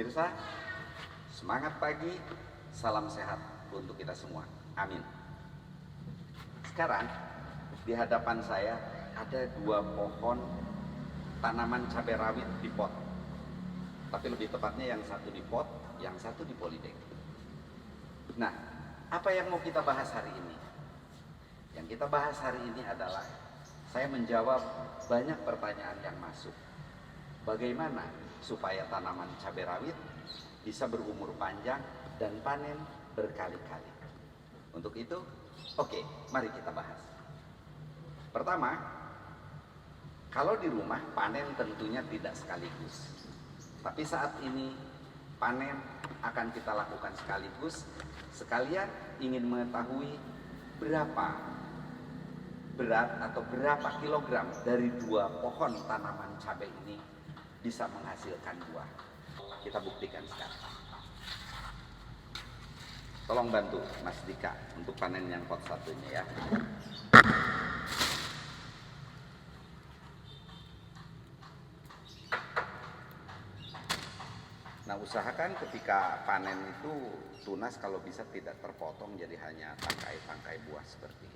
Pemirsa, semangat pagi, salam sehat untuk kita semua. Amin. Sekarang di hadapan saya ada 2 pohon tanaman cabai rawit di pot. Tapi lebih tepatnya yang satu di pot, yang satu di polybag. Nah, apa yang mau kita bahas hari ini? Yang kita bahas hari ini adalah saya menjawab banyak pertanyaan yang masuk. Bagaimana supaya tanaman cabai rawit bisa berumur panjang dan panen berkali-kali? Untuk itu, oke, mari kita bahas. Pertama, kalau di rumah panen tentunya tidak sekaligus. Tapi saat ini panen akan kita lakukan sekaligus. Sekalian ingin mengetahui berapa berat atau berapa kilogram dari 2 pohon tanaman cabai ini bisa menghasilkan buah. Kita buktikan sekarang. Tolong bantu Mas Dika untuk panen yang pot satunya ya. Nah, usahakan ketika panen itu tunas kalau bisa tidak terpotong, jadi hanya tangkai-tangkai buah seperti ini.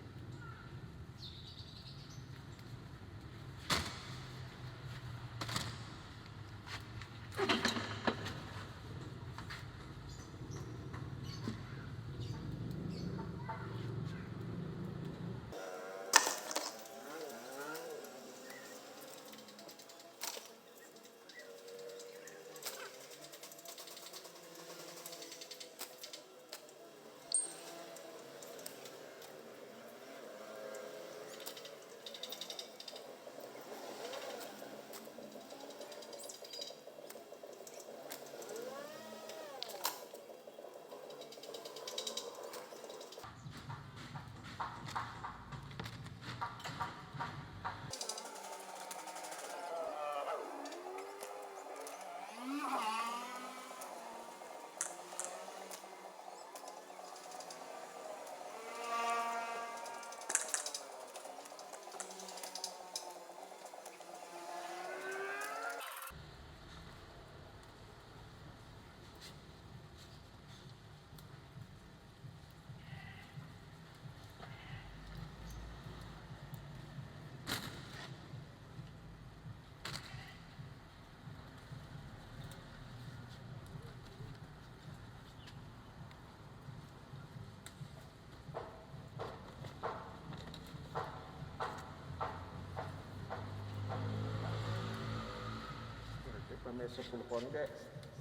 Sampai 10 pohon kayak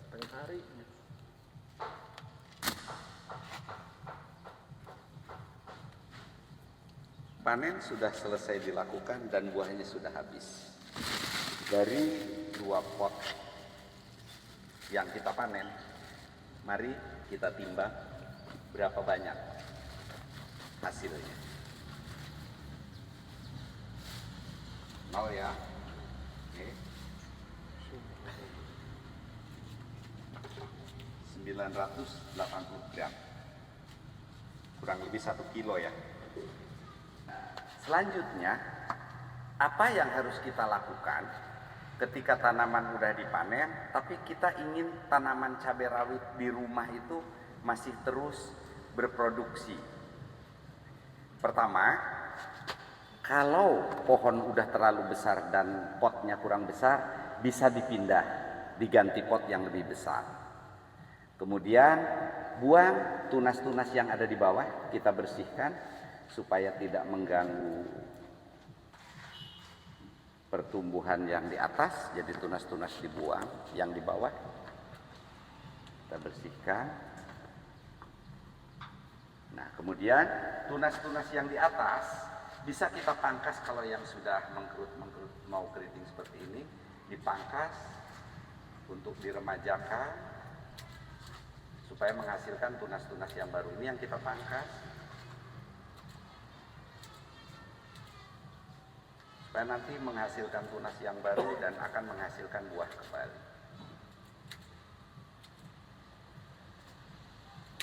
setengah hari. Panen sudah selesai dilakukan dan buahnya sudah habis. Dari 2 pot yang kita panen, mari kita timbang berapa banyak hasilnya. 0 ya. Oke. 980 gram, kurang lebih 1 kilo ya. Selanjutnya, apa yang harus kita lakukan ketika tanaman udah dipanen tapi kita ingin tanaman cabai rawit di rumah itu masih terus berproduksi? Pertama, kalau pohon udah terlalu besar dan potnya kurang besar, bisa dipindah, diganti pot yang lebih besar. Kemudian buang tunas-tunas yang ada di bawah, kita bersihkan supaya tidak mengganggu pertumbuhan yang di atas. Jadi tunas-tunas dibuang, yang di bawah kita bersihkan. Nah, kemudian tunas-tunas yang di atas bisa kita pangkas. Kalau yang sudah mengkerut mau keriting seperti ini, dipangkas untuk diremajakan supaya menghasilkan tunas-tunas yang baru. Ini yang kita pangkas supaya nanti menghasilkan tunas yang baru dan akan menghasilkan buah kembali.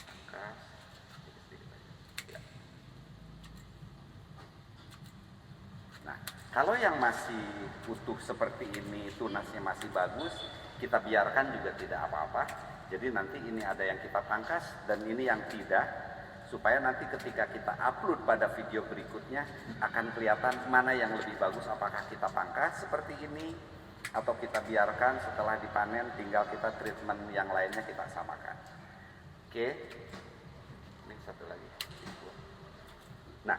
Pangkas sedikit-sedikit aja. Ya. Nah, kalau yang masih utuh seperti ini, tunasnya masih bagus, kita biarkan juga tidak apa-apa. Jadi nanti ini ada yang kita pangkas dan ini yang tidak, supaya nanti ketika kita upload pada video berikutnya akan kelihatan mana yang lebih bagus, apakah kita pangkas seperti ini atau kita biarkan setelah dipanen tinggal kita treatment yang lainnya kita samakan. Oke, ini satu lagi. Nah,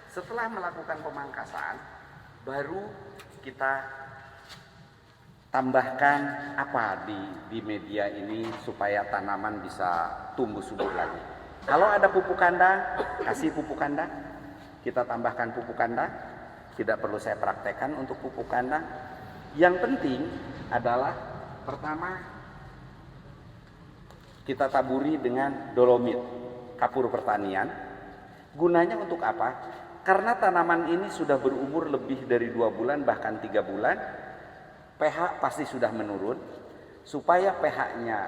setelah melakukan pemangkasan, baru kita tambahkan apa di media ini supaya tanaman bisa tumbuh subur lagi. Kalau ada pupuk kandang, kasih pupuk kandang. Kita tambahkan pupuk kandang. Tidak perlu saya praktekkan untuk pupuk kandang. Yang penting adalah pertama kita taburi dengan dolomit, kapur pertanian. Gunanya untuk apa? Karena tanaman ini sudah berumur lebih dari 2 bulan bahkan 3 bulan. pH pasti sudah menurun. Supaya pH-nya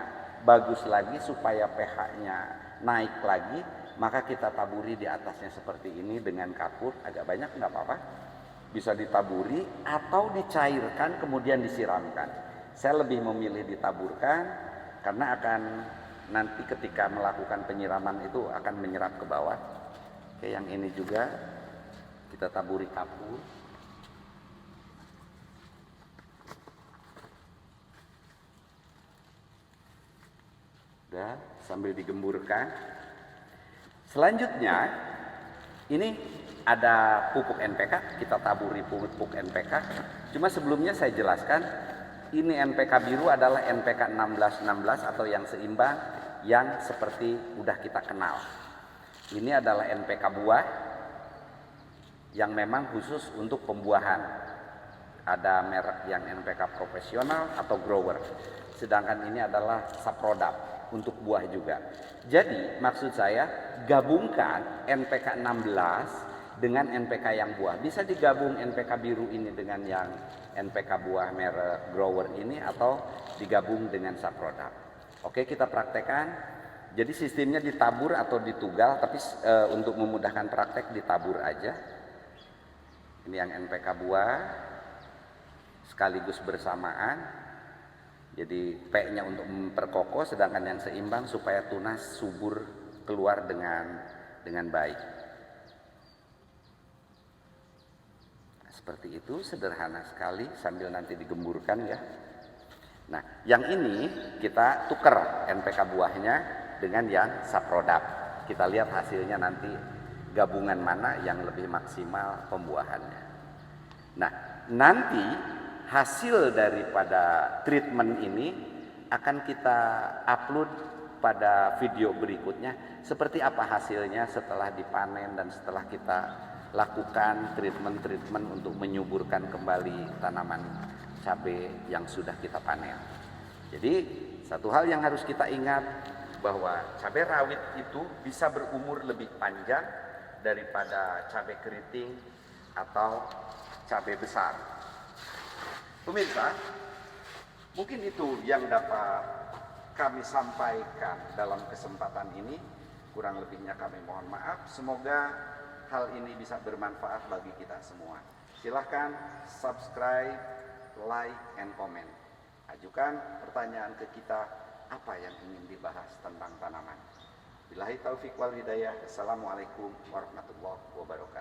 bagus lagi, supaya pH-nya naik lagi, maka kita taburi di atasnya seperti ini dengan kapur. Agak banyak nggak apa-apa, bisa ditaburi atau dicairkan kemudian disiramkan. Saya lebih memilih ditaburkan karena akan nanti ketika melakukan penyiraman itu akan menyerap ke bawah. Oke, yang ini juga kita taburi kapur. Sambil digemburkan. Selanjutnya ini ada pupuk NPK, kita taburi pupuk NPK. Cuma sebelumnya saya jelaskan, ini NPK biru adalah NPK 1616 atau yang seimbang, yang seperti udah kita kenal. Ini adalah NPK buah yang memang khusus untuk pembuahan. Ada merek yang NPK profesional atau grower. Sedangkan ini adalah Saprodap untuk buah juga. Jadi maksud saya gabungkan NPK 16 dengan NPK yang buah. Bisa digabung NPK biru ini dengan yang NPK buah merek grower ini atau digabung dengan Saprodap. Oke, kita praktekkan. Jadi sistemnya ditabur atau ditugal, tapi untuk memudahkan praktek ditabur aja. Ini yang NPK buah sekaligus bersamaan. Jadi P-nya untuk memperkokoh, sedangkan yang seimbang supaya tunas subur keluar dengan baik. Seperti itu, sederhana sekali sambil nanti digemburkan ya. Nah, yang ini kita tuker NPK buahnya dengan yang Saprodap. Kita lihat hasilnya nanti gabungan mana yang lebih maksimal pembuahannya. Nah, nanti hasil daripada treatment ini akan kita upload pada video berikutnya. Seperti apa hasilnya setelah dipanen dan setelah kita lakukan treatment untuk menyuburkan kembali tanaman cabai yang sudah kita panen. Jadi satu hal yang harus kita ingat bahwa cabai rawit itu bisa berumur lebih panjang daripada cabai keriting atau cabai besar. Pemirsa, mungkin itu yang dapat kami sampaikan dalam kesempatan ini. Kurang lebihnya kami mohon maaf. Semoga hal ini bisa bermanfaat bagi kita semua. Silahkan subscribe, like, and comment. Ajukan pertanyaan ke kita, apa yang ingin dibahas tentang tanaman. Billahi taufiq wal hidayah. Assalamualaikum warahmatullahi wabarakatuh.